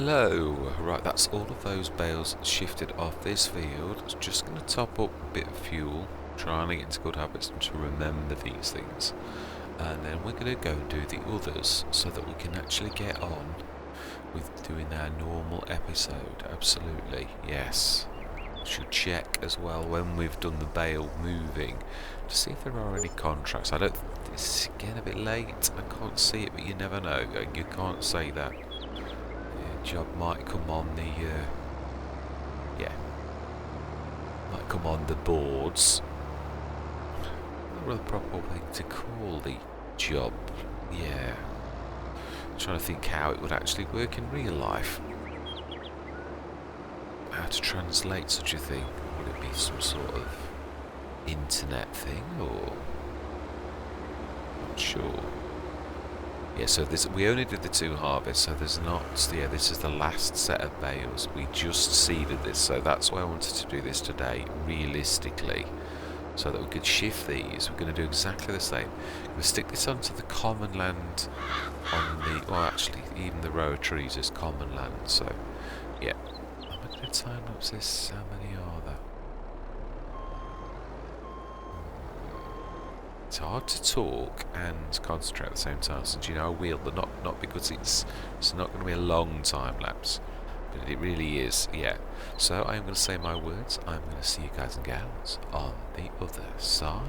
Hello. Right, that's all of those bales shifted off this field. It's just going to top up a bit of fuel, trying to get into good habits and to remember these things. And then we're going to go and do the others so that we can actually get on with doing our normal episode. Absolutely, yes. Should check as well when we've done the bale moving to see if there are any contracts. I don't. It's getting a bit late. I can't see it, but you never know. You can't say that. Job might come on the might come on the boards. Not really the proper thing to call the job. Yeah. Trying to think how it would actually work in real life. How to translate such a thing? Would it be some sort of internet thing or? Not sure. Yeah, so we only did the 2 harvests, so there's not. Yeah, this is the last set of bales. We just seeded this, so that's why I wanted to do this today, realistically, so that we could shift these. We're going to do exactly the same. We're going to stick this onto the common land on the. Well, actually, even the row of trees is common land. So, yeah. I'm going to time lapse this. How many are there? It's hard to talk and concentrate at the same time. So, I will, but not because it's not going to be a long time lapse, but it really is. Yeah. So I'm going to say my words. I'm going to see you guys and gals on the other side.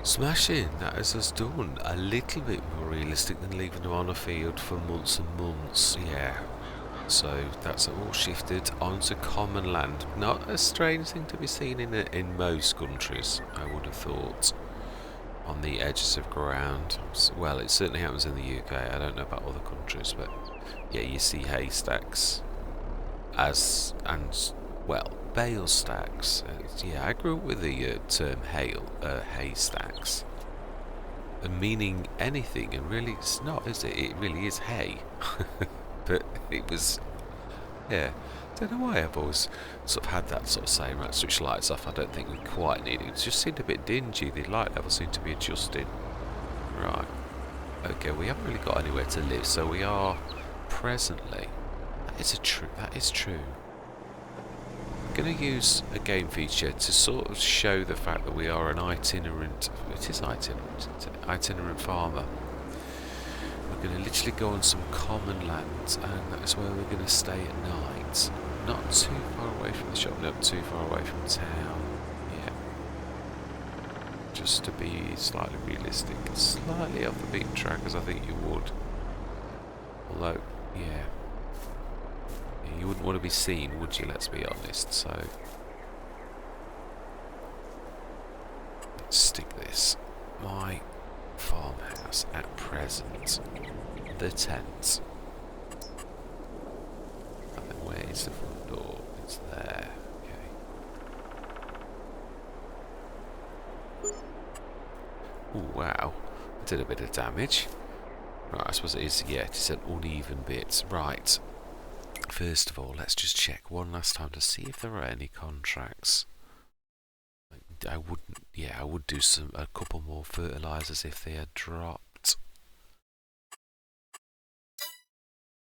Smashing, that is us done. A little bit more realistic than leaving them on a field for months and months. Yeah. So that's all shifted onto common land. Not a strange thing to be seen in most countries, I would have thought. On the edges of ground. Well, it certainly happens in the UK. I don't know about other countries, but yeah, you see haystacks well, bale stacks. Yeah, I grew up with the term haystacks, meaning anything, and really it's not, is it? It really is hay. But it was, yeah. Don't know why I've always sort of had that sort of saying, right, switch lights off. I don't think we quite need it. It just seemed a bit dingy. The light level seemed to be adjusting. Right. Okay, we haven't really got anywhere to live, so we are presently. That is true. I'm going to use a game feature to sort of show the fact that we are an itinerant. It is itinerant, isn't it? Itinerant farmer. We're going to literally go on some common land, and that's where we're going to stay at night. Not too far away from the shop, not too far away from town. Yeah. Just to be slightly realistic, slightly off the beaten track, as I think you would. Although, yeah. You wouldn't want to be seen, would you? Let's be honest. So, let's stick this. My farmhouse at present. The tent. And then where's the front door? It's there. Okay. Ooh, wow. I did a bit of damage. Right, I suppose it is, yeah, it's an uneven bit. Right. First of all, let's just check one last time to see if there are any contracts. I would do a couple more fertilizers if they had dropped.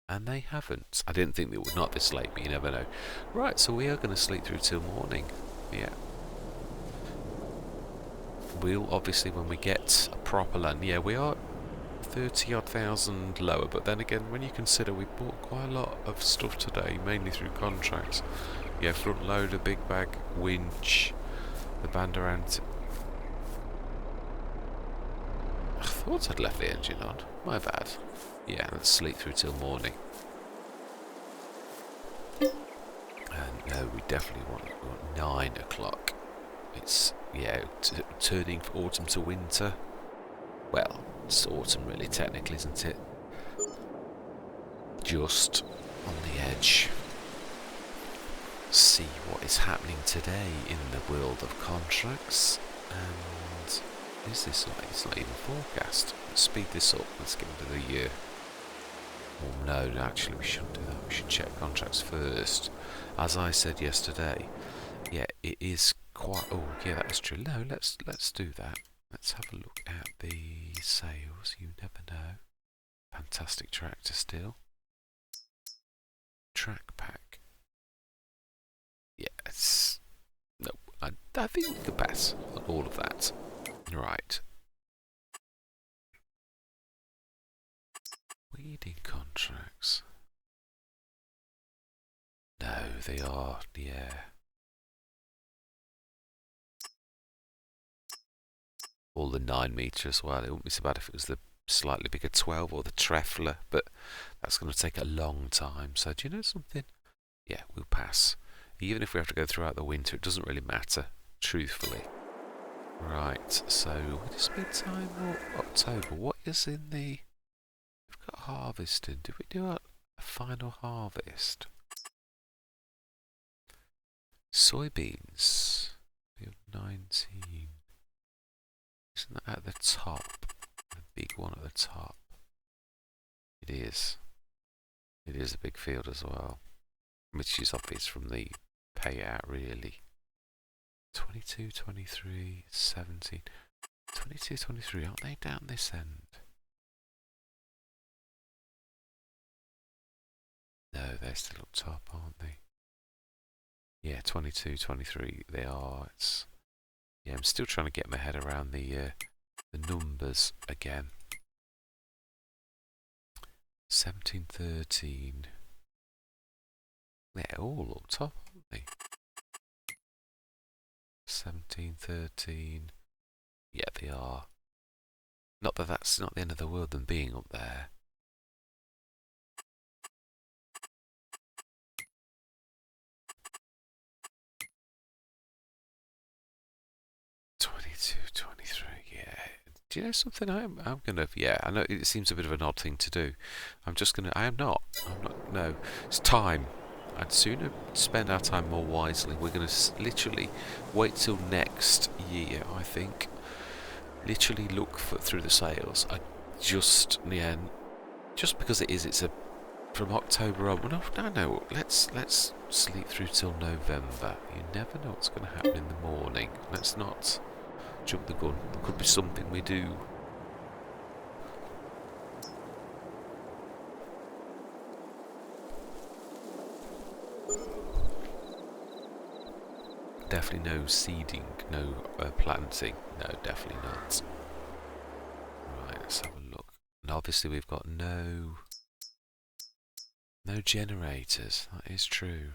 And they haven't. I didn't think they would, not this late, but you never know. Right, so we are going to sleep through till morning. Yeah. We'll, obviously, when we get a proper land, yeah, we are 30-odd thousand lower, but then again, when you consider we bought quite a lot of stuff today, mainly through contracts. Yeah, front loader, big bag, winch, the Banderant. I thought I'd left the engine on. My bad. Yeah, let's sleep through till morning. And no, we definitely want 9 o'clock. It's, yeah, turning from autumn to winter. Well, it's autumn really, technically, isn't it? Just on the edge. See what is happening today in the world of contracts. And is this like, it's not even forecast. Let's speed this up. Let's get into the year. Oh no, actually we shouldn't do that. We should check contracts first. As I said yesterday, yeah, it is quite. Oh yeah, that is true. No, let's do that. Let's have a look at the sales. You never know. Fantastic tractor still. Track pack. Yeah, it's no. I think we could pass on all of that. Right. Weeding contracts. No, they are. Yeah. All the 9 metre as well. It wouldn't be so bad if it was the slightly bigger 12 or the Treffler, but that's going to take a long time. So do you know something? Yeah, we'll pass. Even if we have to go throughout the winter, it doesn't really matter, truthfully. Right, so would this be time or October? What is in the... We've got harvesting. Did we do a final harvest? Soybeans. Field 19. Isn't that at the top? The big one at the top. It is. It is a big field as well. Which is obvious from the payout, really. 22, 23, 17. 22, 23, aren't they down this end? No, they're still up top, aren't they? Yeah, 22, 23, they are. It's... Yeah, I'm still trying to get my head around the numbers again. 17, 13. They're all up top, aren't they? 17, 13. Yeah, they are. Not that that's not the end of the world, them being up there. Yeah. Do you know something? I'm gonna. Yeah, I know it seems a bit of an odd thing to do. I'm just gonna. I am not. I'm not. No, it's time. I'd sooner spend our time more wisely. We're gonna literally wait till next year. I think. Literally look through the sales. I just yeah, just because it is. It's a from October on. Well, no. Let's sleep through till November. You never know what's going to happen in the morning. Let's not jump the gun. There could be something we do. Definitely no seeding, no planting. No, definitely not. Right, let's have a look. And obviously we've got no generators. That is true.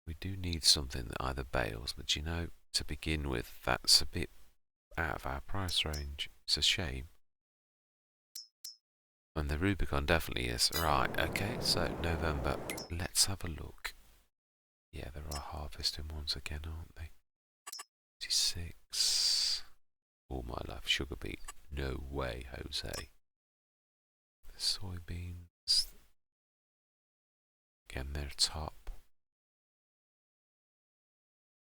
We do need something that either bails, but you know, to begin with, that's a bit out of our price range. It's a shame. And the Rubicon definitely is. Right, okay, so November. Let's have a look. Yeah, there are harvesting ones again, aren't they? 86. All my life. Sugar beet. No way, Jose. The soybeans. Again, they're top.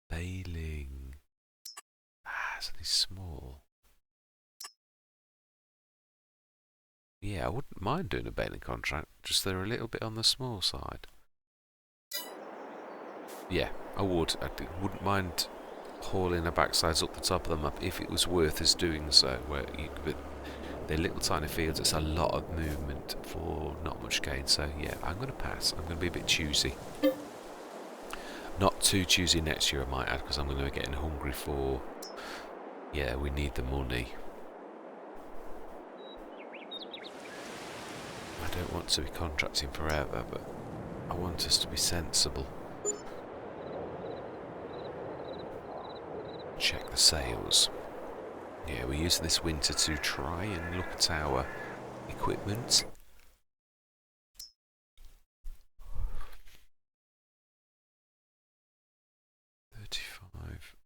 Baling. So they're small. Yeah, I wouldn't mind doing a baling contract, just they're a little bit on the small side. Yeah, I would. I wouldn't mind hauling the backsides up the top of them up if it was worth us doing so. But they're little tiny fields, it's a lot of movement for not much gain. So yeah, I'm going to pass. I'm going to be a bit choosy. Not too choosy next year, I might add, because I'm going to be getting hungry for... Yeah, we need the money. I don't want to be contracting forever, but I want us to be sensible. Check the sales. Yeah, we're using this winter to try and look at our equipment.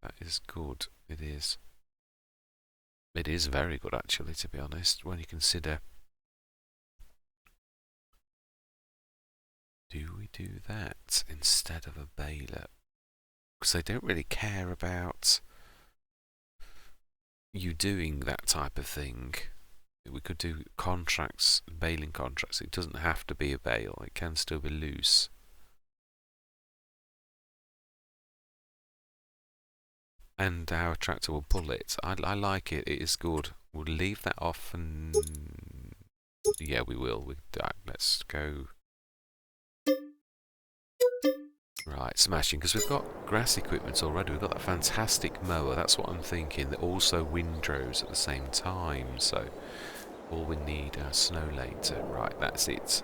That is good. It is. It is very good, actually, to be honest, when you consider... Do we do that instead of a baler? Because they don't really care about you doing that type of thing. We could do contracts, baling contracts. It doesn't have to be a bale. It can still be loose. And our tractor will pull it. I like it. It is good. We'll leave that off and... Yeah, we will. Let's go... Right, smashing. Because we've got grass equipment already. We've got that fantastic mower. That's what I'm thinking. That also windrows at the same time. So all we need are snow later. Right, that's it.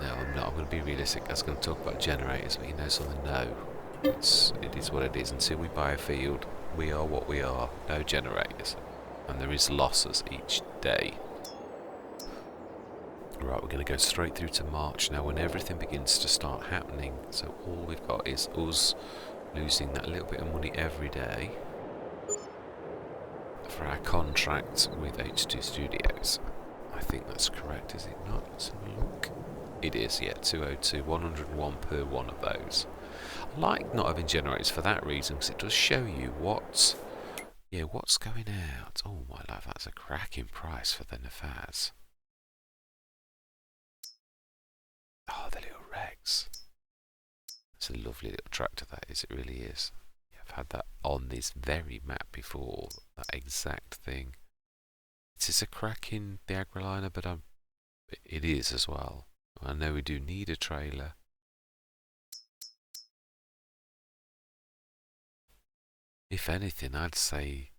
No, I'm not. I'm going to be realistic. I was going to talk about generators, but you know something? No. It is what it is. Until we buy a field, we are what we are. No generators. And there is losses each day. Right, we're going to go straight through to March now when everything begins to start happening. So all we've got is us losing that little bit of money every day for our contract with H2 Studios. I think that's correct, is it not? Let's have a look. It is, yeah, 202, 101 per one of those. I like not having generators for that reason, because it does show you what's going out. Oh my life, that's a cracking price for the Nefaz. Oh, the little Rex. It's a lovely little tractor, that is, it really is. Yeah, I've had that on this very map before, that exact thing. It is a cracking the Agroliner, but it is as well. I know we do need a trailer. If anything, I'd say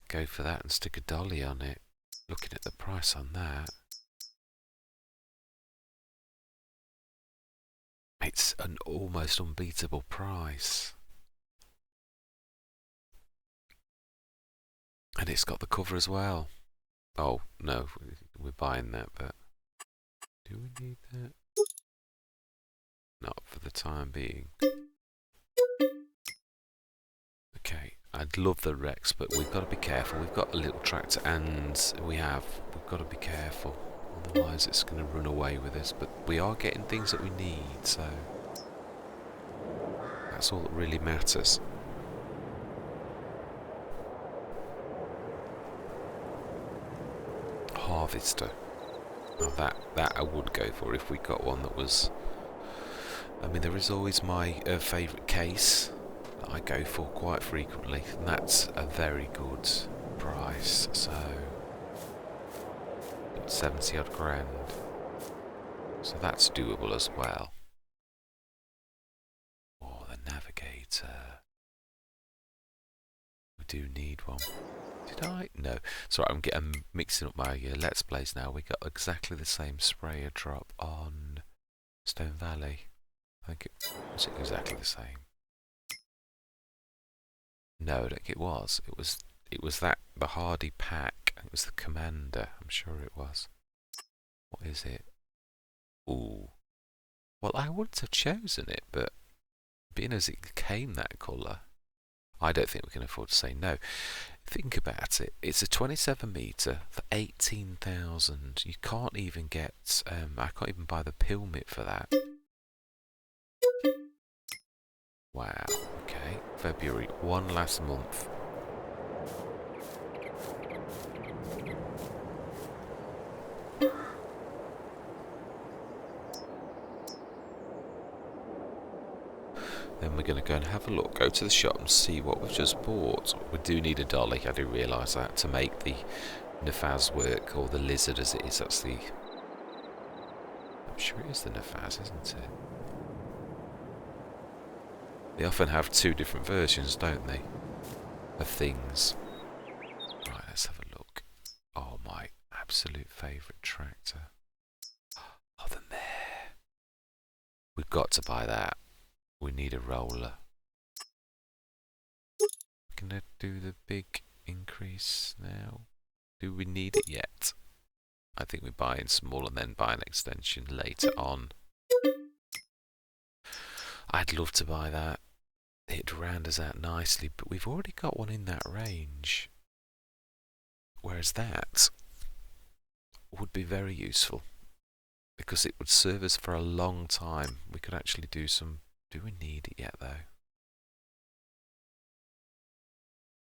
go for that and stick a dolly on it. Looking at the price on that. It's an almost unbeatable price. And it's got the cover as well. Oh, no, we're buying that, but do we need that? Not for the time being. Okay, I'd love the Rex, but we've got to be careful. We've got a little tractor and we've got to be careful. Otherwise it's going to run away with us. But we are getting things that we need, so that's all that really matters. Harvester. Now that I would go for if we got one that was... I mean, there is always my favourite case that I go for quite frequently, and that's a very good price, so 70 odd grand, so that's doable as well. Oh, the navigator, we do need one. Did I? No, sorry, I'm mixing up my Let's Plays now. We got exactly the same sprayer drop on Stone Valley. I think it was exactly the same. No, I don't think it was. It was that the Hardy pack. It was the Commander. I'm sure it was. What is it? Ooh. Well, I wouldn't have chosen it, but being as it came that colour, I don't think we can afford to say no. Think about it. It's a 27 metre for 18,000. You can't even get. I can't even buy the pill mitt for that. Wow, okay, February, one last month. Then we're going to go and have a look, go to the shop and see what we've just bought. We do need a dolly, I do realise that, to make the Nefaz work, or the lizard as it is. That's the... I'm sure it is the Nefaz, isn't it? They often have two different versions, don't they, of things. Right, let's have a look. Oh, my absolute favourite tractor. Oh, the mare. We've got to buy that. We need a roller. We're going to do the big increase now. Do we need it yet? I think we're buying small and then buy an extension later on. I'd love to buy that. It'd round us out nicely, but we've already got one in that range. Whereas that would be very useful, because it would serve us for a long time. We could actually do some... Do we need it yet, though?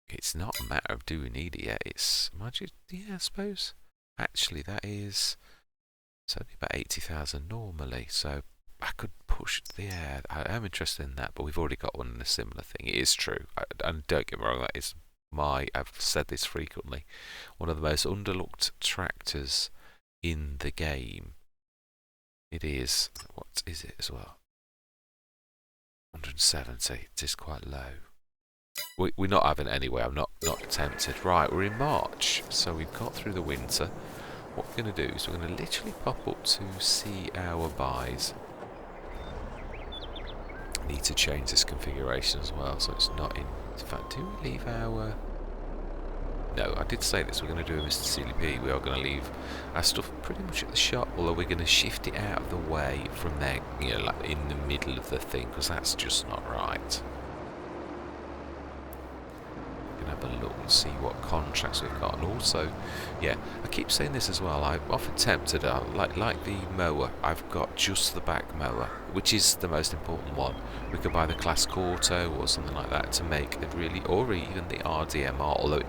It's not a matter of do we need it yet, it's... Yeah, I suppose. Actually, that is... It's only about 80,000 normally, so... I could push the air. I am interested in that, but we've already got one in a similar thing. It is true. And don't get me wrong, that is I've said this frequently, one of the most underlooked tractors in the game. It is. What is it as well? 170. It is quite low. We're not having it anyway. I'm not tempted. Right, we're in March, so we've got through the winter. What we're going to do is we're going to literally pop up to see our buys. Need to change this configuration as well, so it's not in fact, do we leave our... No, I did say this, we're going to do a Mr. CLP. We are going to leave our stuff pretty much at the shop, although we're going to shift it out of the way from there, you know, like in the middle of the thing, because that's just not right. Have a look and see what contracts we've got, and also, yeah, I keep saying this as well, I'm often tempted, like the mower, I've got just the back mower, which is the most important one. We could buy the Classic Auto or something like that to make it really, or even the RDMR, although it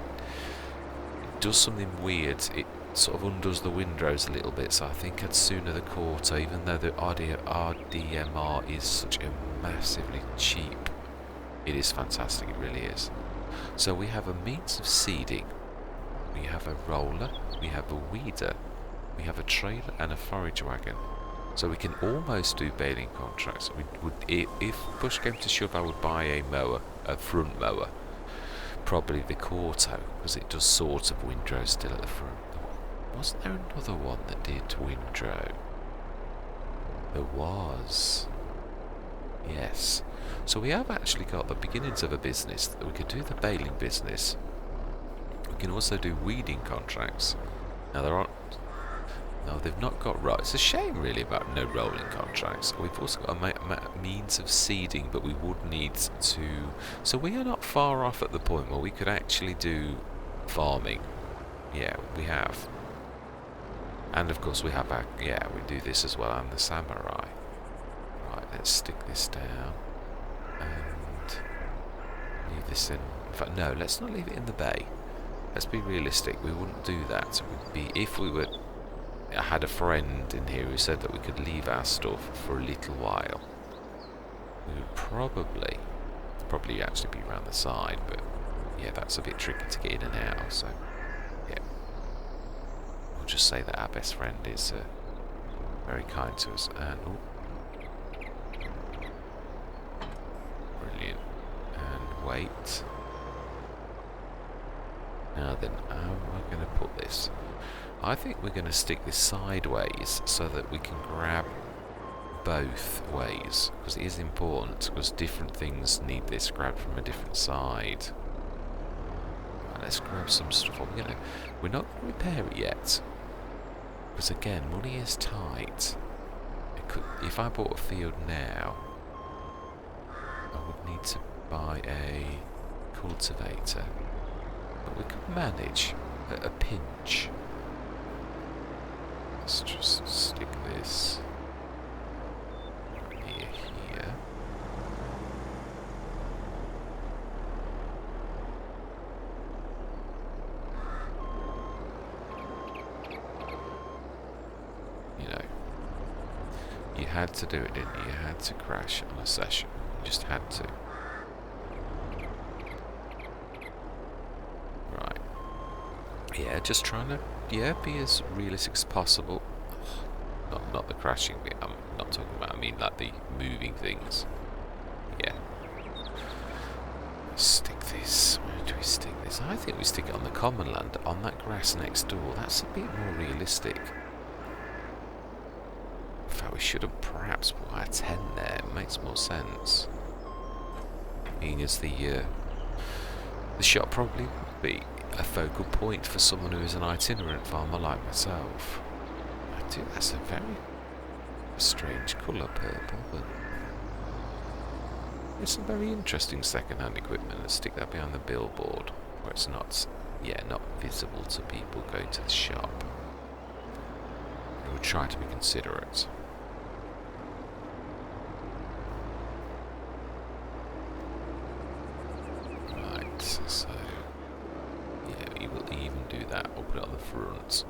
does something weird, it sort of undoes the windrows a little bit, so I think I'd sooner the Auto, even though the RDMR is such a massively cheap, it is fantastic, it really is. So we have a means of seeding, we have a roller, we have a weeder, we have a trailer and a forage wagon. So we can almost do baling contracts. We would, if push came to shove, I would buy a mower, a front mower, probably the Auto, because it does sort of windrow still at the front. Wasn't there another one that did windrow? There was. Yes. So we have actually got the beginnings of a business. We could do the baling business. We can also do weeding contracts. Now there aren't... No, they've not got... Right. It's a shame really about no rolling contracts. We've also got a means of seeding, but we would need to... So we are not far off at the point where we could actually do farming. Yeah, we have. And of course we have our... Yeah, we do this as well, and the samurai. Right, let's stick this down. And leave this in fact, no, let's not leave it in the bay. Let's be realistic. We wouldn't do that. It would be if we were... I had a friend in here who said that we could leave our stuff for a little while. We would probably actually be around the side, but yeah, that's a bit tricky to get in and out. So yeah, we'll just say that our best friend is very kind to us. And brilliant. And wait. Now then, how am I going to put this? I think we're going to stick this sideways so that we can grab both ways, because it is important, because different things need this grabbed from a different side. Right, let's grab some stuff. We're not going to repair it yet, because again, money is tight. If I bought a field now, I would need to buy a cultivator, but we could manage at a pinch. Let's just stick this near here. You know, you had to do it, didn't you? You had to crash on a session. You just had to. Right. Yeah, just trying to be as realistic as possible. Not the crashing bit. I'm not talking about. I mean, like the moving things. Yeah. Stick this. Where do we stick this? I think we stick it on the common land, on that grass next door. That's a bit more realistic. In fact, we should have perhaps put our tent there. It makes more sense. Being as the shop probably would be a focal point for someone who is an itinerant farmer like myself. I do. That's a very strange colour, purple, but it's some very interesting second-hand equipment. Let's stick that behind the billboard where it's not visible to people going to the shop. We would try to be considerate. Right, so yeah, we will even do that. We'll put it on the front.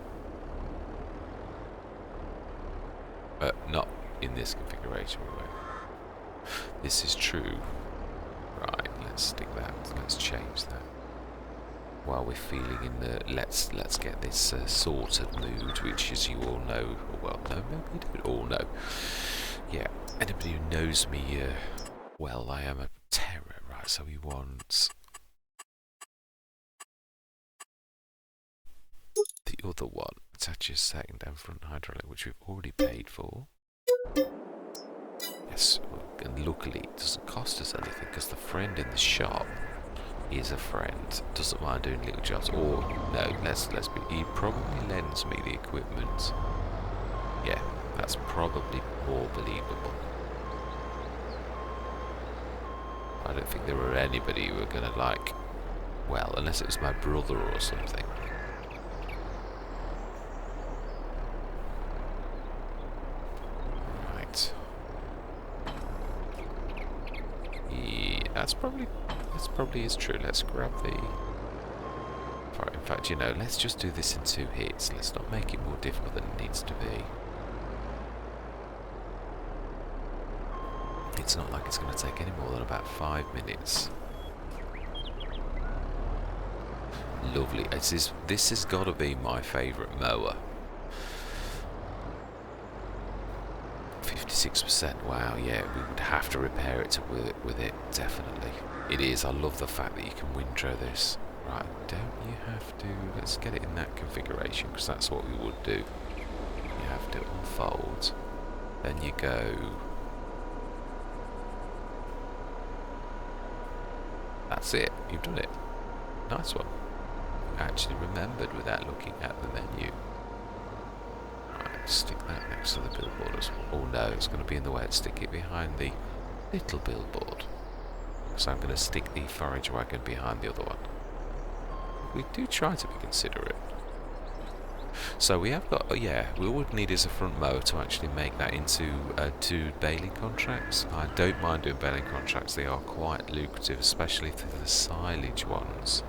Not in this configuration, we won't. This is true. Right, let's stick that. Let's change that. While we're feeling in the let's get this sorted mood, which, as you all know, well, no, maybe you don't all know. Yeah, anybody who knows me, well, I am a terror, right? So we want the other one. Attaches second and front hydraulic, which we've already paid for. Yes, and luckily it doesn't cost us anything because the friend in the shop is a friend, doesn't mind doing little jobs. Or no, let's be. He probably lends me the equipment. Yeah, that's probably more believable. I don't think there were anybody who were gonna like. Well, unless it was my brother or something. That's probably is true. Let's grab the... In fact, you know, let's just do this in 2 hits. Let's not make it more difficult than it needs to be. It's not like it's going to take any more than about 5 minutes. Lovely. This has got to be my favourite mower. 56%. Wow, yeah, we would have to repair it to work with it, definitely. It is. I love the fact that you can windrow this. Right, don't you have to... Let's get it in that configuration, because that's what we would do. You have to unfold. Then you go... That's it. You've done it. Nice one. You actually remembered without looking at the menu. Right, stick that next to the billboard as well. Oh no, it's going to be in the way. I'd stick it behind the little billboard. So I'm going to stick the forage wagon behind the other one. We do try to be considerate. So we have got, yeah, we would need is a front mower to actually make that into 2 baling contracts. I don't mind doing baling contracts, they are quite lucrative, especially for the silage ones.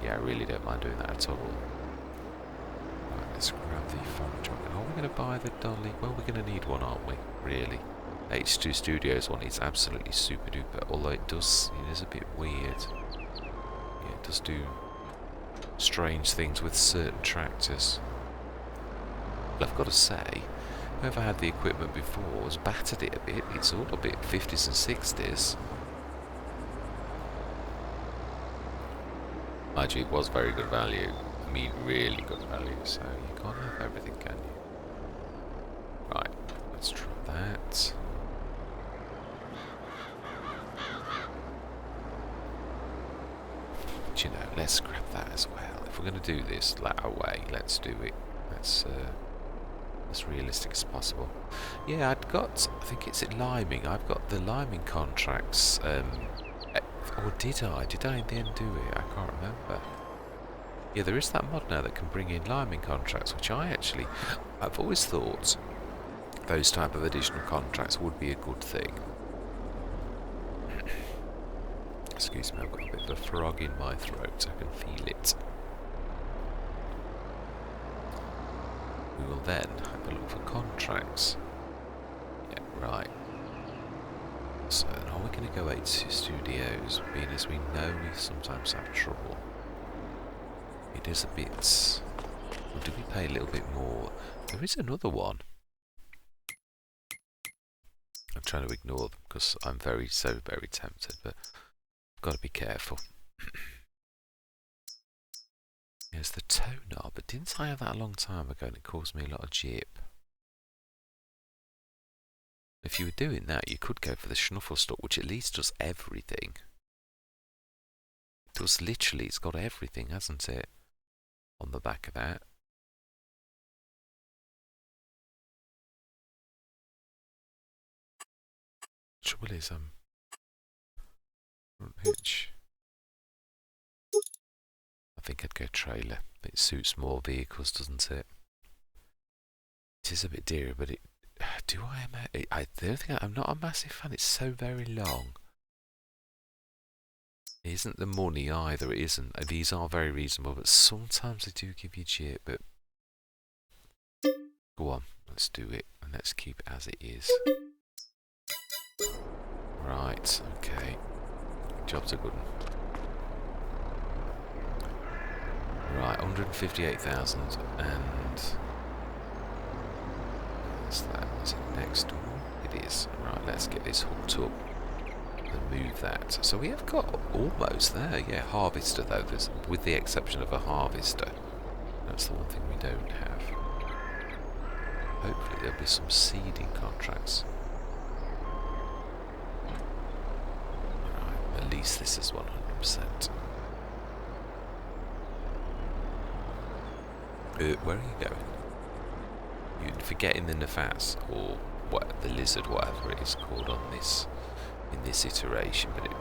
Yeah, I really don't mind doing that at all. Right, let's grab the forage wagon. Are we going to buy the dolly? Well, we're going to need one, aren't we? Really. H2 Studios one is absolutely super duper, although it is a bit weird. Yeah, it does do strange things with certain tractors. But I've got to say, whoever had the equipment before has battered it a bit. It's all a bit 50s and 60s. Mind you, it was very good value. I mean, really good value. So you can't have everything, can you? Right, let's try that. But, you know, let's grab that as well. If we're going to do this that way, let's do it. Let's as realistic as possible. Yeah, I'd got, I think it's at liming. I've got the liming contracts. Or did I? Did I in the end do it? I can't remember. Yeah, there is that mod now that can bring in liming contracts, which I've always thought those type of additional contracts would be a good thing. Excuse me, I've got a bit of a frog in my throat, I can feel it. We will then have a look for contracts. Yeah, right. So, are we going to go H2 Studios, being as we know we sometimes have trouble? It is a bit... Or do we pay a little bit more? There is another one. I'm trying to ignore them because I'm very tempted, but I've got to be careful. There's the toner, but didn't I have that a long time ago and it caused me a lot of jip? If you were doing that, you could go for the Schnuffle stock, which at least does everything. It does literally, it's got everything, hasn't it? On the back of that. Trouble is, front hitch. I think I'd go trailer. It suits more vehicles, doesn't it? It is a bit dearer, but it... Do I the other thing, I'm not a massive fan. It's so very long. It isn't the money either. It isn't. These are very reasonable, but sometimes they do give you jip. But go on, let's do it, and let's keep it as it is. Right. Okay. Job's a good one. Right, 158,000, and what's that? Is it next door? It is. Right, let's get this hooked up and move that. So we have got almost there. Yeah, harvester though, with the exception of a harvester. That's the one thing we don't have. Hopefully there'll be some seeding contracts. Right, at least this is 100%. Where are you going? You're forgetting the nefas, or what, the lizard, whatever it is called on this, in this iteration, but it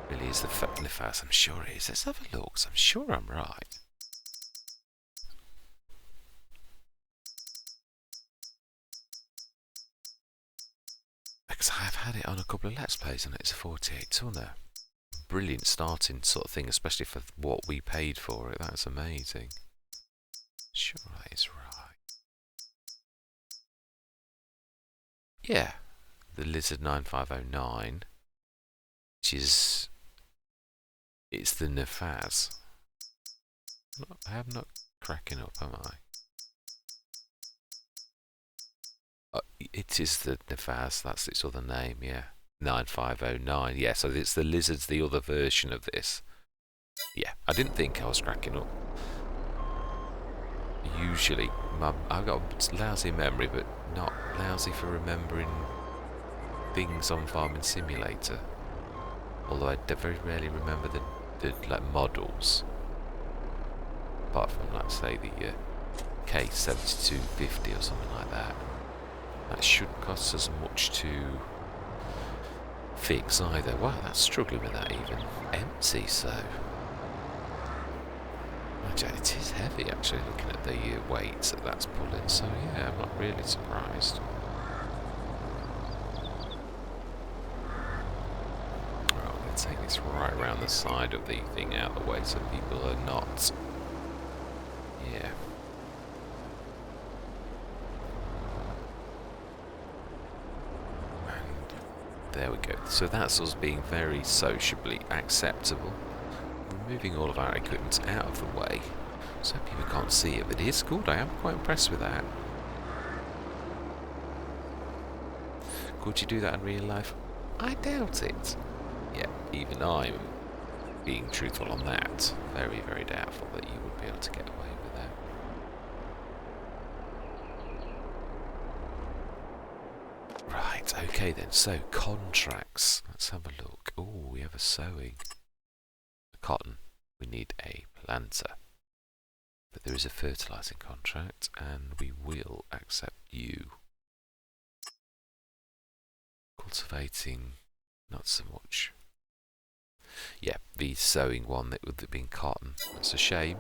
really is the nefas. I'm sure it is. Let's have a look. I'm sure I'm right. Because I've had it on a couple of Let's Plays, and it's a 48 tonner. Brilliant starting sort of thing, especially for what we paid for it. That's amazing. Sure, that is right. Yeah, the Lizard 9509, which is, it's the Nefaz. I'm not cracking up, am I? It is the Nefaz, that's its other name, yeah. 9509, yeah, so it's the Lizard's the other version of this. Yeah, I didn't think I was cracking up. Usually, I've got a lousy memory, but not lousy for remembering things on Farming Simulator. Although I very rarely remember the like models, apart from, let's say, the K7250 or something like that. That shouldn't cost as much to fix either. Wow, that's struggling with that even empty. So it is heavy actually, looking at the weights that's pulling. So yeah, I'm not really surprised. Right, I'm going to take this right around the side of the thing out of the way so people are not. Yeah. And there we go. So that's us being very sociably acceptable. Moving all of our equipment out of the way so people can't see it, but it is good. I am quite impressed with that. Could you do that in real life? I doubt it. Yeah, even I'm being truthful on that. Very, very doubtful that you would be able to get away with that. Right, okay then. So, contracts. Let's have a look. Oh, we have a sowing. Cotton. We need a planter. But there is a fertilising contract, and we will accept you. Cultivating, not so much. Yeah, the sowing one that would have been cotton. That's a shame.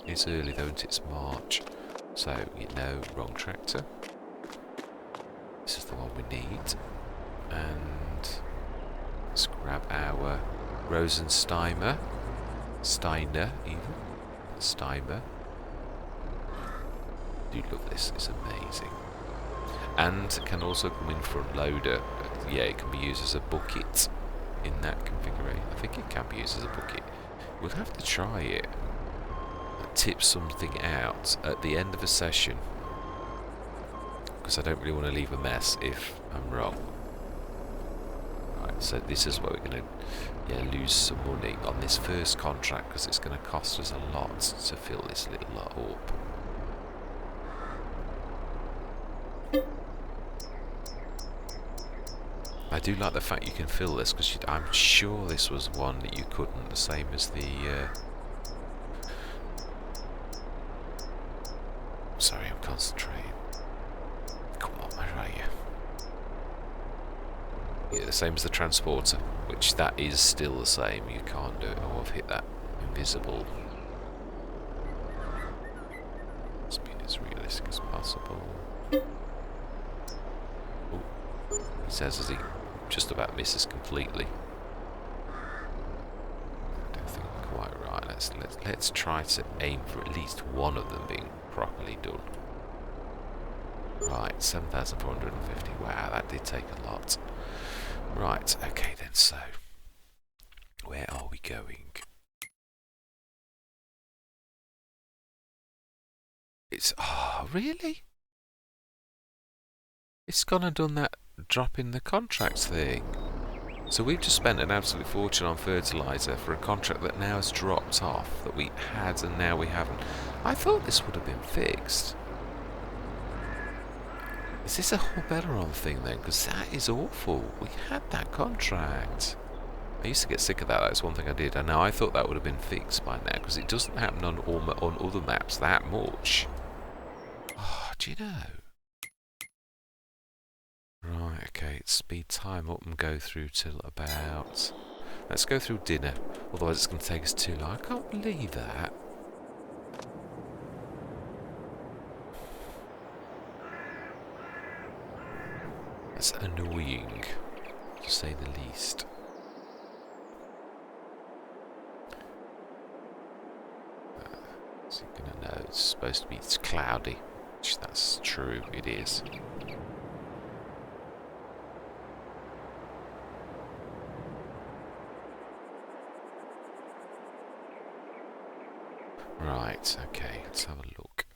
It's early though, and it's March. So, you know, wrong tractor. This is the one we need. And let's grab our Rosensteimer. Steiner, even. Steimer. Do love this, it's amazing. And can also come in front loader. Yeah, it can be used as a bucket in that configuration. I think it can be used as a bucket. We'll have to try it. Tip something out at the end of a session, because I don't really want to leave a mess if I'm wrong. Right, so this is where we're going to lose some money on this first contract, because it's going to cost us a lot to fill this little lot up. I do like the fact you can fill this, because I'm sure this was one that you couldn't, the same as the... Sorry, I'm concentrating. Come on, where are you? Yeah, the same as the transporter, which that is still the same. You can't do it. Oh, I've hit that invisible. Let's be as realistic as possible. Oh, he says as he just about misses completely. I don't think I'm quite right. Let's try to aim for at least one of them being properly done. Right, 7,450. Wow, that did take a lot. Right, okay then, so where are we going? It's... Oh, really? It's gone and done that drop in the contracts thing. So we've just spent an absolute fortune on fertiliser for a contract that now has dropped off, that we had and now we haven't. I thought this would have been fixed. Is this a whole Beyleron thing then? Because that is awful. We had that contract. I used to get sick of that. That's one thing I did. And now I thought that would have been fixed by now, because it doesn't happen on other maps that much. Oh, do you know? Right, okay. Speed time up and go through till about... Let's go through dinner. Otherwise it's going to take us too long. I can't believe that. That's annoying, to say the least. So you're going to know it's supposed to be cloudy, which that's true, it is. Right, okay, let's have a look.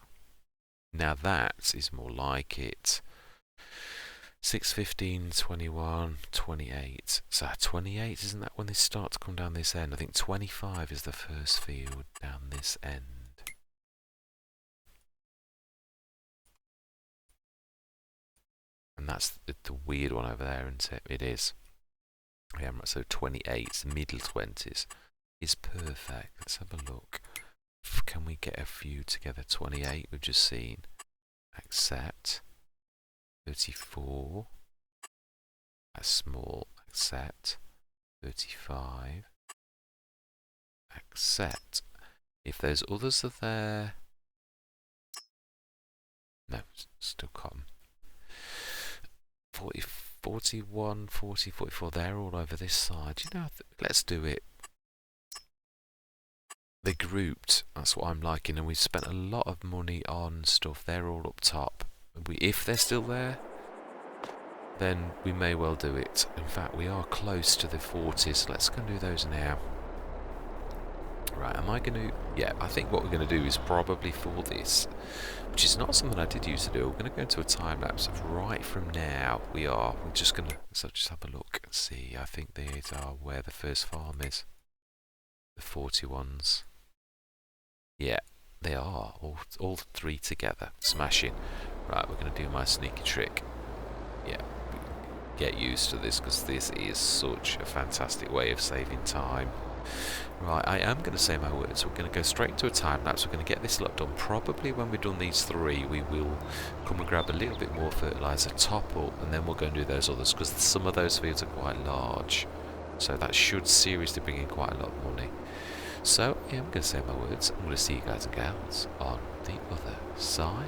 Now that is more like it. 6, 15, 21, 28. So 28, isn't that when they start to come down this end? I think 25 is the first field down this end. And that's the weird one over there, isn't it? It is. I am right, so 28, middle 20s is perfect. Let's have a look. Can we get a few together? 28 we've just seen. Accept. 34. That's small. Accept. 35. Accept. If those others are there... No, still cotton. 40, 41, 40, 44, they're all over this side. You know, let's do it. They're grouped, that's what I'm liking, and we've spent a lot of money on stuff. They're all up top. If they're still there, then we may well do it. In fact, we are close to the 40s. Let's go and do those now. Right, am I going to... Yeah, I think what we're going to do is probably for this, which is not something I did used to do. We're going to go into a time lapse of right from now. We're just going to... So just have a look and see. I think these are where the first farm is. The 41s. Yeah, they are. All three together. Smashing. Right, we're going to do my sneaky trick. Yeah, get used to this because this is such a fantastic way of saving time. Right, I am going to say my words. We're going to go straight to a time lapse. We're going to get this lot done. Probably when we've done these three, we will come and grab a little bit more fertiliser, top up, and then we'll go and do those others because some of those fields are quite large. So that should seriously bring in quite a lot of money. So, yeah, I'm going to say my words. I'm going to see you guys and gals on the other side.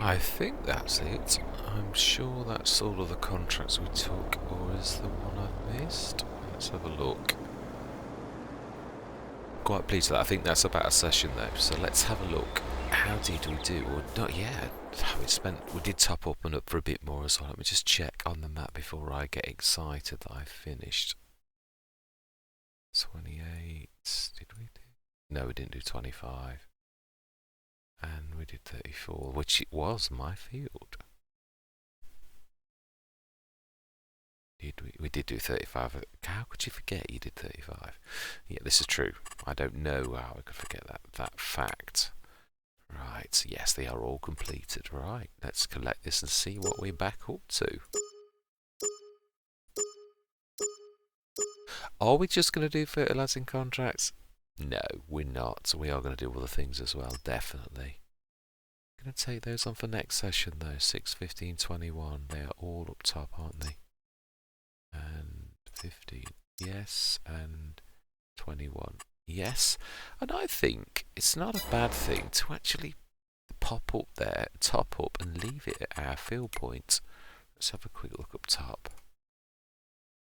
I think that's it. I'm sure that's all of the contracts we took, or is there one I've missed? Let's have a look. Quite pleased with that. I think that's about a session though, so let's have a look. How did we do? Or not yet. We did top up and up for a bit more as well. Let me just check on the map before I get excited that I finished. 28, did we do? No, we didn't do 25. And we did 34, which it was my field. We did do 35. How could you forget you did 35? Yeah, this is true. I don't know how I could forget that fact. Right, yes, they are all completed. Right, let's collect this and see what we're back up to. Are we just going to do fertilizing contracts? No, we're not. We are going to do other things as well, definitely. I'm going to take those on for next session though. 6, 15, 21. They are all up top, aren't they? And 15, yes, and 21, yes. And I think it's not a bad thing to actually pop up there, top up, and leave it at our field point. Let's have a quick look up top.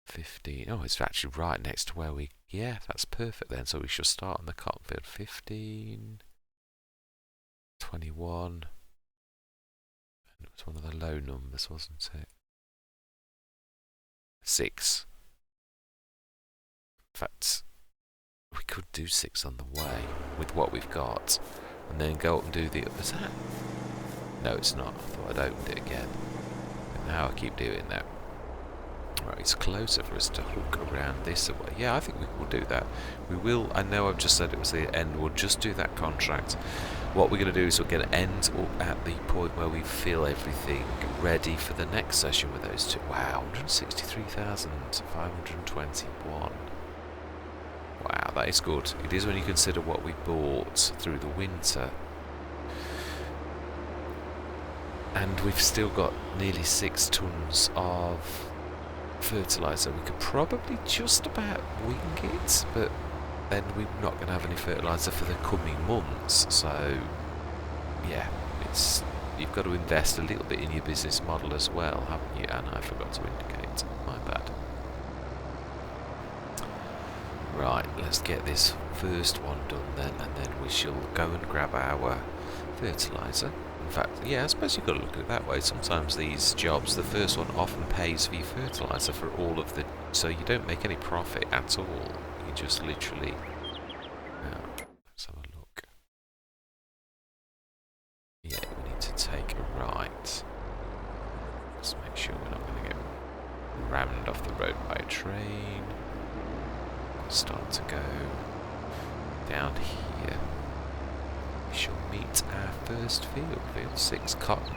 15. Oh, it's actually right next to where we... Yeah, that's perfect then. So we should start on the cotton field. 15, 21. And it was one of the low numbers, wasn't it? 6. In fact, we could do 6 on the way with what we've got, and then go up and do the... Was that? No, it's not. I thought I'd opened it again. But now I keep doing that. Right, it's closer for us to hook around this way. Yeah, I think we will do that. We will. I know I've just said it was the end. We'll just do that contract. What we're going to do is we're going to end up at the point where we feel everything ready for the next session with those two. Wow, 163,521. Wow, that is good. It is when you consider what we bought through the winter. And we've still got nearly 6 tons of fertiliser. We could probably just about wing it, but then we're not going to have any fertiliser for the coming months. So yeah, you've got to invest a little bit in your business model as well, haven't you? And I forgot to indicate, my bad. Right, let's get this first one done then, and then we shall go and grab our fertiliser. In fact, yeah, I suppose you've got to look at it that way. Sometimes these jobs, the first one often pays for your fertiliser for all of the... So you don't make any profit at all. You just literally... Now, let's have a look. Yeah, we need to take a right. Let's make sure we're not going to get rammed off the road by a train. Start to go down here. We shall meet our first field, field 6, cotton.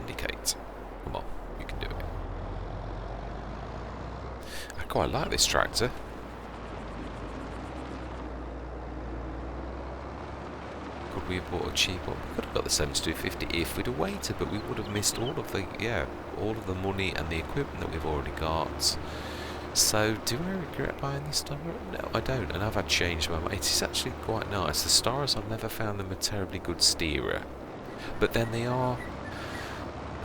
Indicate. Come on, you can do it. I quite like this tractor. Could we have bought a cheap one? We could have got the 7250 if we'd have waited, but we would have missed all of the money and the equipment that we've already got. So, do I regret buying this Star? No, I don't, and I've had changed my mind. It is actually quite nice. The Stars, I've never found them a terribly good steerer, but then they are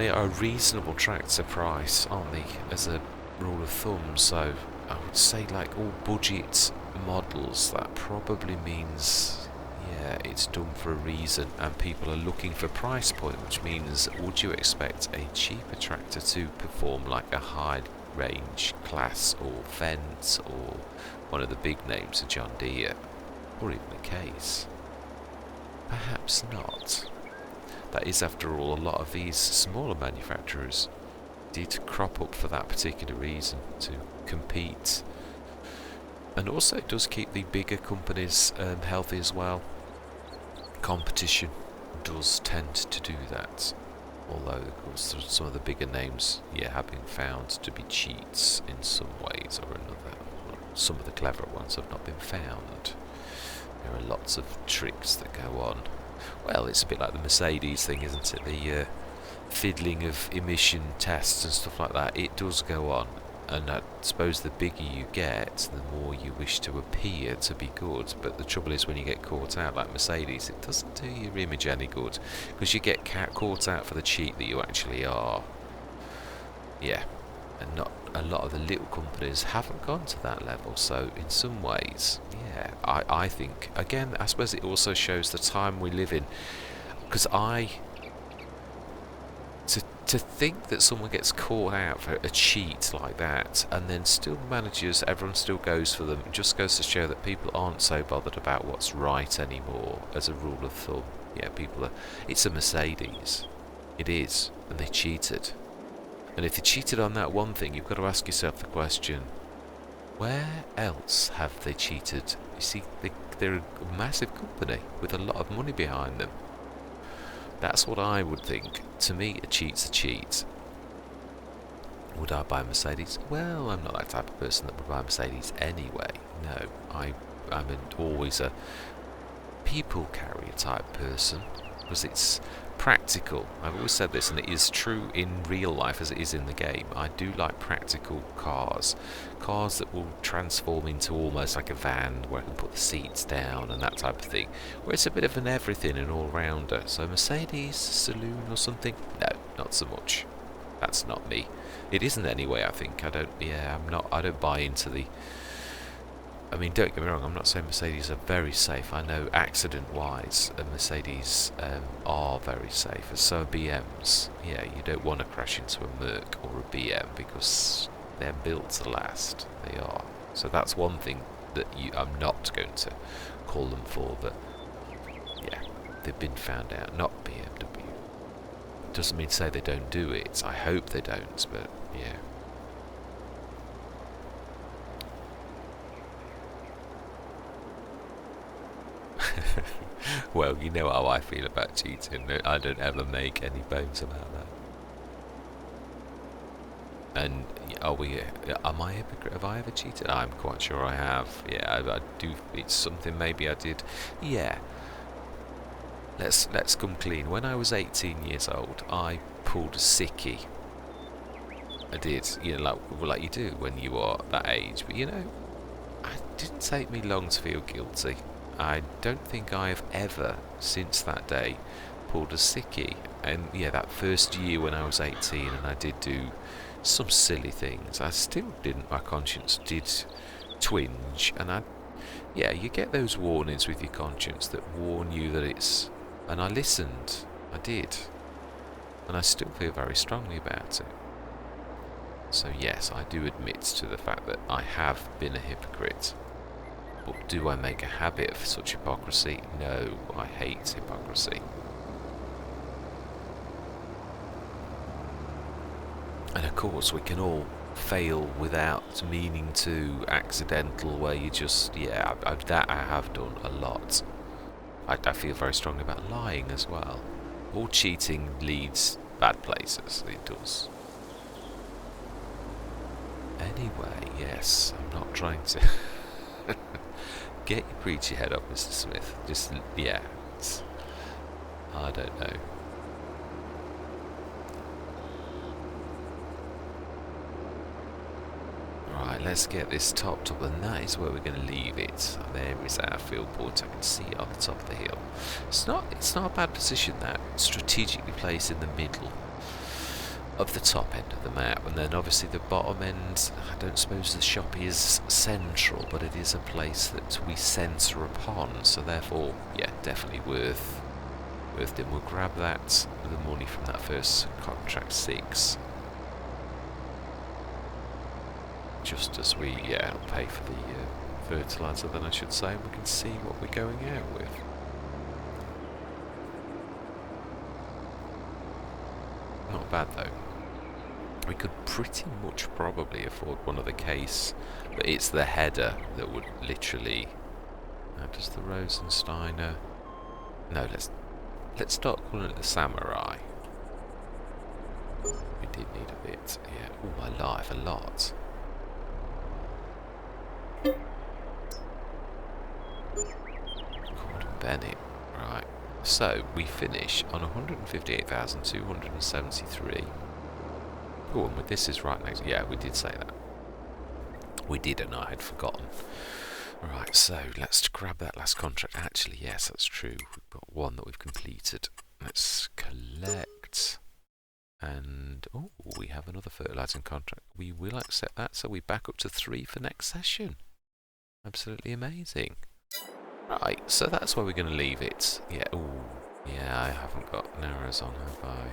a reasonable tractor price, aren't they, as a rule of thumb? So, I would say, like all budget models, that probably means, yeah, it's done for a reason, and people are looking for price point, which means, would you expect a cheaper tractor to perform like a high range class or Fence or one of the big names, a John Deere, or even a Case? Perhaps not. That is, after all, a lot of these smaller manufacturers did crop up for that particular reason, to compete. And also it does keep the bigger companies healthy as well. Competition does tend to do that. Although, of course, some of the bigger names, yeah, have been found to be cheats in some ways or another. Some of the clever ones have not been found. There are lots of tricks that go on. Well, it's a bit like the Mercedes thing, isn't it? The fiddling of emission tests and stuff like that. It does go on. And I suppose the bigger you get, the more you wish to appear to be good. But the trouble is, when you get caught out like Mercedes, it doesn't do your image any good, because you get caught out for the cheat that you actually are. Yeah, and not a lot of the little companies haven't gone to that level. So in some ways, yeah, I think, again, I suppose it also shows the time we live in, because to think that someone gets caught out for a cheat like that and then still manages, everyone still goes for them, it just goes to show that people aren't so bothered about what's right anymore as a rule of thumb. Yeah, it's a Mercedes. It is, and they cheated. And if they cheated on that one thing, you've got to ask yourself the question, where else have they cheated? You see, they're a massive company with a lot of money behind them. That's what I would think. To me, a cheat's a cheat. Would I buy a Mercedes? Well, I'm not that type of person that would buy a Mercedes anyway. No, I'm always a people carrier type person, because it's practical. I've always said this, and it is true in real life as it is in the game. I do like practical cars that will transform into almost like a van where I can put the seats down and that type of thing, where it's a bit of an everything and all-rounder. So Mercedes saloon or something? No, not so much. That's not me. It isn't anyway, I think. I don't buy into the... I mean, don't get me wrong, I'm not saying Mercedes are very safe. I know accident-wise, Mercedes are very safe, and so are BMs. Yeah, you don't want to crash into a Merc or a BM because they're built to last. They are. So that's one thing that I'm not going to call them for, but yeah, they've been found out, not BMW. Doesn't mean to say they don't do it. I hope they don't, but yeah. Well, you know how I feel about cheating. I don't ever make any bones about that. And am I a hypocrite? Have I ever cheated? I'm quite sure I have. Yeah, I do. It's something maybe I did. Yeah. Let's come clean. When I was 18 years old, I pulled a sickie. I did. You know, like you do when you are that age. But you know, it didn't take me long to feel guilty. I don't think I've ever, since that day, pulled a sickie. And yeah, that first year when I was 18 and I did do some silly things, I still didn't, my conscience did twinge. And you get those warnings with your conscience that warn you that it's... And I listened, I did. And I still feel very strongly about it. So yes, I do admit to the fact that I have been a hypocrite. But do I make a habit of such hypocrisy? No, I hate hypocrisy. And of course, we can all fail without meaning to, accidental, where you just, that I have done a lot. I feel very strongly about lying as well. All cheating leads bad places, it does. Anyway, yes, I'm not trying to... Get your preachy head up, Mr. Smith. Just, yeah. I don't know. Right, let's get this topped up, and that is where we're going to leave it. And there is our field port. I can see it on the top of the hill. It's not a bad position, that. Strategically placed in the middle of the top end of the map, and then obviously the bottom end, I don't suppose the shop is central, but it is a place that we centre upon, so therefore, yeah, definitely worth it. We'll grab that, the money from that first contract 6, just as we, it'll pay for the fertiliser then, I should say, and we can see what we're going out with. Not bad though. We could pretty much probably afford one of the case, but it's the header that would literally... How does the Rosensteiner... No, let's start calling it the Samurai. We did need a bit, yeah. Oh, my life, a lot. Gordon Bennett, right. So, we finish on 158,273. Oh, and this is right next... Yeah, we did say that. We did, and I had forgotten. Right, so let's grab that last contract. Actually, yes, that's true. We've got one that we've completed. Let's collect. And, oh, we have another fertilising contract. We will accept that, so we're back up to 3 for next session. Absolutely amazing. Right, so that's where we're going to leave it. Yeah, ooh, yeah, I haven't got narrows on, have I?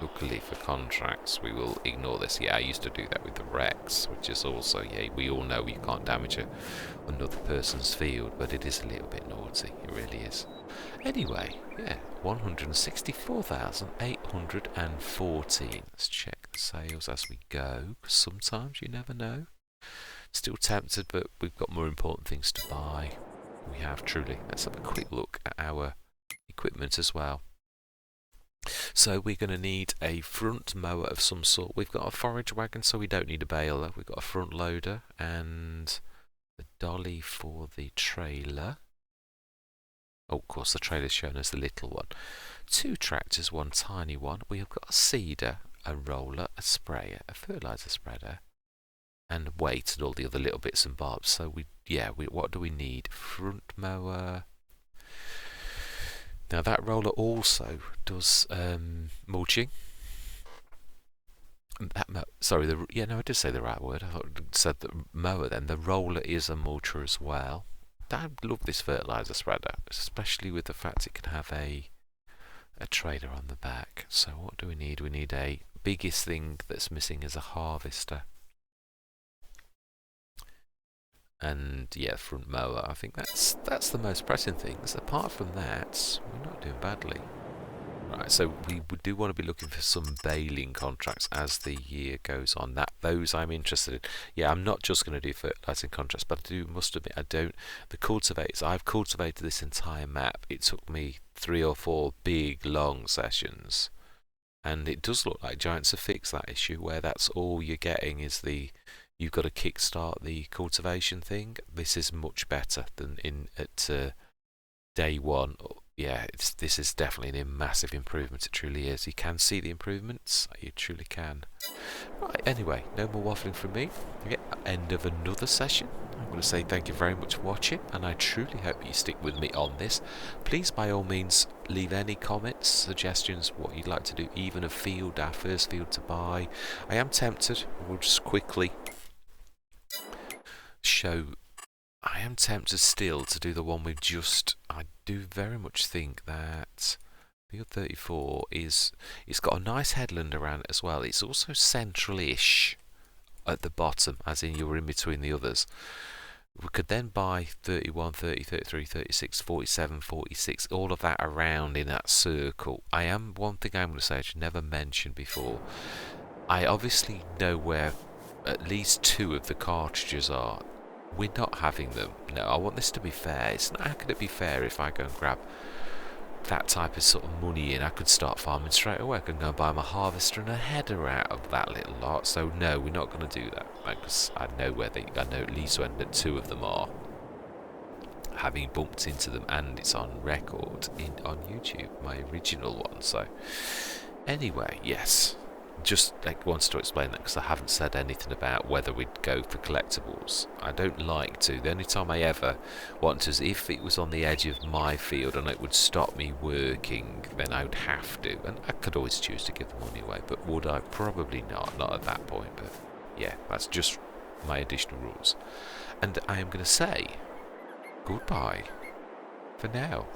Luckily for contracts, we will ignore this. Yeah, I used to do that with the Rex, which is also, yeah, we all know you can't damage another person's field, but it is a little bit naughty. It really is. Anyway, yeah, 164,814. Let's check the sales as we go, because sometimes you never know. Still tempted, but we've got more important things to buy. We have, truly. Let's have a quick look at our equipment as well. So we're going to need a front mower of some sort. We've got a forage wagon, so we don't need a baler. We've got a front loader and a dolly for the trailer. Oh, of course, the trailer's shown as the little one. 2 tractors, 1 tiny one. We have got a seeder, a roller, a sprayer, a fertiliser spreader, and weight and all the other little bits and bobs. So what do we need? Front mower. Now that roller also does mulching. I did say the right word. I thought it said the mower then. The roller is a mulcher as well. I love this fertiliser spreader, especially with the fact it can have a trailer on the back. So what do we need? We need a biggest thing that's missing is a harvester. And yeah, front mower. I think that's the most pressing things. Apart from that, we're not doing badly. Right, so we do want to be looking for some baling contracts as the year goes on. Those I'm interested in. Yeah, I'm not just going to do fertilising contracts, but must admit I don't. The cultivators, I've cultivated this entire map. It took me 3 or 4 big long sessions, and it does look like Giants have fixed that issue where that's all you're getting is you've got to kickstart the cultivation thing. This is much better than at day 1. Yeah, this is definitely a massive improvement. It truly is. You can see the improvements. You truly can. Right, anyway, no more waffling from me. Yeah, end of another session. I'm going to say thank you very much for watching, and I truly hope you stick with me on this. Please, by all means, leave any comments, suggestions, what you'd like to do, even a field, our first field to buy. I am tempted. We'll just quickly show. I am tempted still to do the one we've just. I do very much think that Field 34 it's got a nice headland around it as well. It's also central-ish at the bottom, as in you're in between the others. We could then buy 31, 30, 33, 36, 47, 46, all of that around in that circle. One thing I'm going to say I should never mention before. I obviously know where at least 2 of the cartridges are. We're not having them. No, I want this to be fair. How could it be fair if I go and grab that type of sort of money in? I could start farming straight away. I can go and buy my harvester and a header out of that little lot. So no, we're not going to do that, because I know at least where 2 of them are, having bumped into them, and it's on record on YouTube, my original one. So anyway, yes. Just wanted to explain that because I haven't said anything about whether we'd go for collectibles. I don't like to. The only time I ever want to is if it was on the edge of my field and it would stop me working, then I would have to. And I could always choose to give the money away, but would I? Probably not at that point. But yeah, that's just my additional rules. And I am going to say goodbye for now.